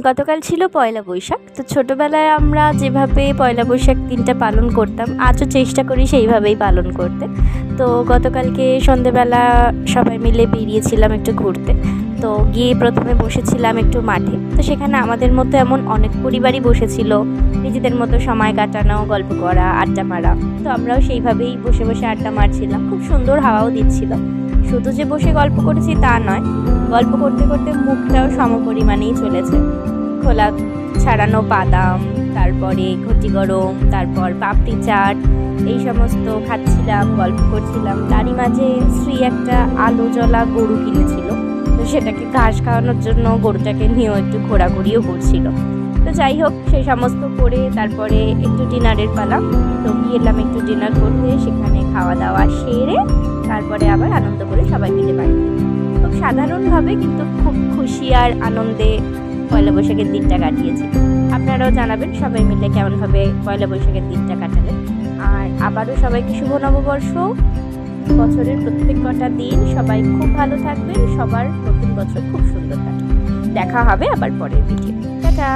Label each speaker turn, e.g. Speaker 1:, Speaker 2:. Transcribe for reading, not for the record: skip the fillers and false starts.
Speaker 1: গতকাল ছিল পয়লা বৈশাখ। তো ছোটোবেলায় আমরা যেভাবে পয়লা বৈশাখ দিনটা পালন করতাম, আজও চেষ্টা করি সেইভাবেই পালন করতে। তো গতকালকে সন্ধেবেলা সবাই মিলে বেরিয়েছিলাম একটু ঘুরতে। তো গিয়ে প্রথমে বসেছিলাম একটু মাঠে। তো সেখানে আমাদের মতো এমন অনেক পরিবারই বসেছিল, নিজেদের মতো সময় কাটানো, গল্প করা, আড্ডা মারা। তো আমরাও সেইভাবেই বসে বসে আড্ডা মারছিলাম। খুব সুন্দর হাওয়াও দিচ্ছিল। শুধু যে বসে গল্প করেছি তা নয়, গল্প করতে করতে মুখটাও সমপরিমাণেই চলেছে। খোলা ছাড়ানো বাদাম, তারপরে ঘটি গরম, তারপর পাপড়ি চাট, এই সমস্ত খাচ্ছিলাম, গল্প করছিলাম। তারই মাঝে শ্রী একটা আলো জ্বলা গরু কিনেছিল। তো সেটাকে ঘাস খাওয়ানোর জন্য গরুটাকে নিয়েও একটু ঘোরাঘুরিও করছিল। তো যাই হোক, সেই সমস্ত করে তারপরে একটু ডিনারের পালা। তো গিয়েলাম একটু ডিনার করতে, সেখানে খাওয়া দাওয়া সেরে তারপরে আবার আনন্দ করে সবাই মিলে বাড়ি ফিরলাম। খুব সাধারণভাবে কিন্তু খুব খুশি আর আনন্দে পয়লা বৈশাখের দিনটা কাটিয়েছি। আপনারাও জানাবেন সবাই মিলে কেমনভাবে পয়লা বৈশাখের দিনটা কাটালেন। আর আবারও সবাইকে শুভ নববর্ষ। বছরের প্রত্যেক কটা দিন সবাই খুব ভালো থাকবেন, সবার নতুন বছর খুব সুন্দর কাটবে। দেখা হবে আবার পরের ভিডিও। টাটা।